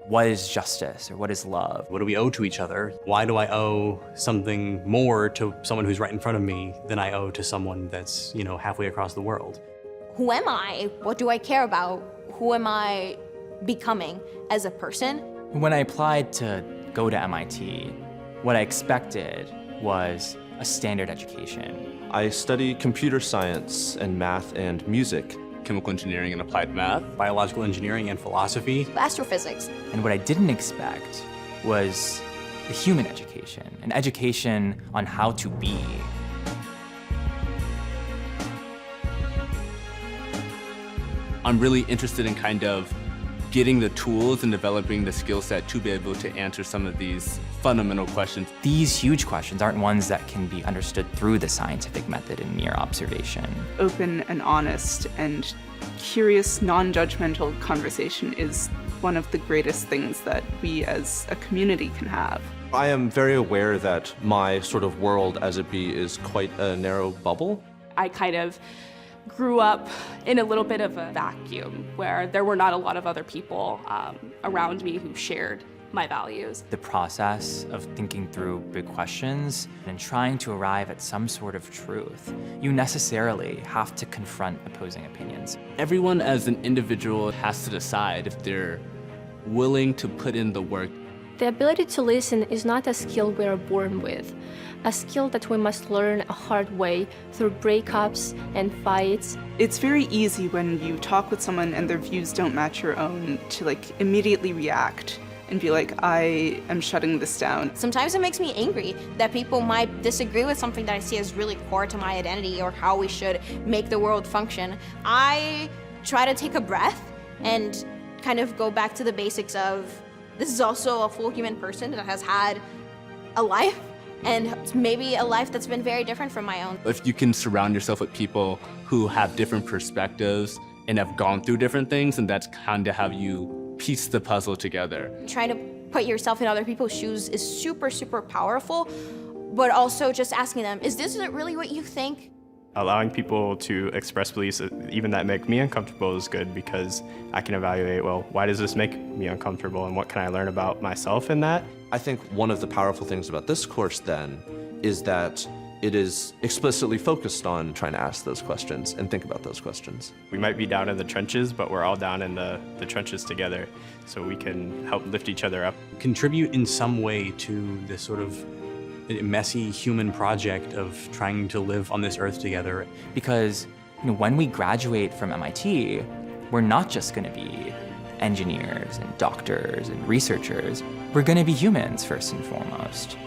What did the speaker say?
What is justice or what is love? What do we owe to each other? Why do I owe something more to someone who's right in front of me than I owe to someone that's, halfway across the world? Who am I? What do I care about? Who am I becoming as a person? When I applied to go to MIT, what I expected was a standard education. I study computer science and math and music. Chemical engineering and applied math, biological engineering and philosophy. Astrophysics. And what I didn't expect was the human education, an education on how to be. I'm really interested in kind of getting the tools and developing the skill set to be able to answer some of these fundamental questions. These huge questions aren't ones that can be understood through the scientific method and mere observation. Open and honest and curious, non-judgmental conversation is one of the greatest things that we as a community can have. I am very aware that my sort of world as it be is quite a narrow bubble. I kind of grew up in a little bit of a vacuum where there were not a lot of other people around me who shared my values. The process of thinking through big questions and trying to arrive at some sort of truth, you necessarily have to confront opposing opinions. Everyone as an individual has to decide if they're willing to put in the work. The ability to listen is not a skill we are born with, a skill that we must learn a hard way through breakups and fights. It's very easy when you talk with someone and their views don't match your own to immediately react and be like, I am shutting this down. Sometimes it makes me angry that people might disagree with something that I see as really core to my identity or how we should make the world function. I try to take a breath and kind of go back to the basics of this is also a full human person that has had a life and maybe a life that's been very different from my own. If you can surround yourself with people who have different perspectives and have gone through different things, and that's kind of how you piece the puzzle together. Trying to put yourself in other people's shoes is super, super powerful, but also just asking them, is this really what you think? Allowing people to express beliefs, even that make me uncomfortable, is good because I can evaluate, well, why does this make me uncomfortable and what can I learn about myself in that? I think one of the powerful things about this course then is that it is explicitly focused on trying to ask those questions and think about those questions. We might be down in the trenches, but we're all down in the trenches together, so we can help lift each other up. Contribute in some way to this sort of messy human project of trying to live on this earth together. Because when we graduate from MIT, we're not just going to be engineers and doctors and researchers. We're going to be humans first and foremost.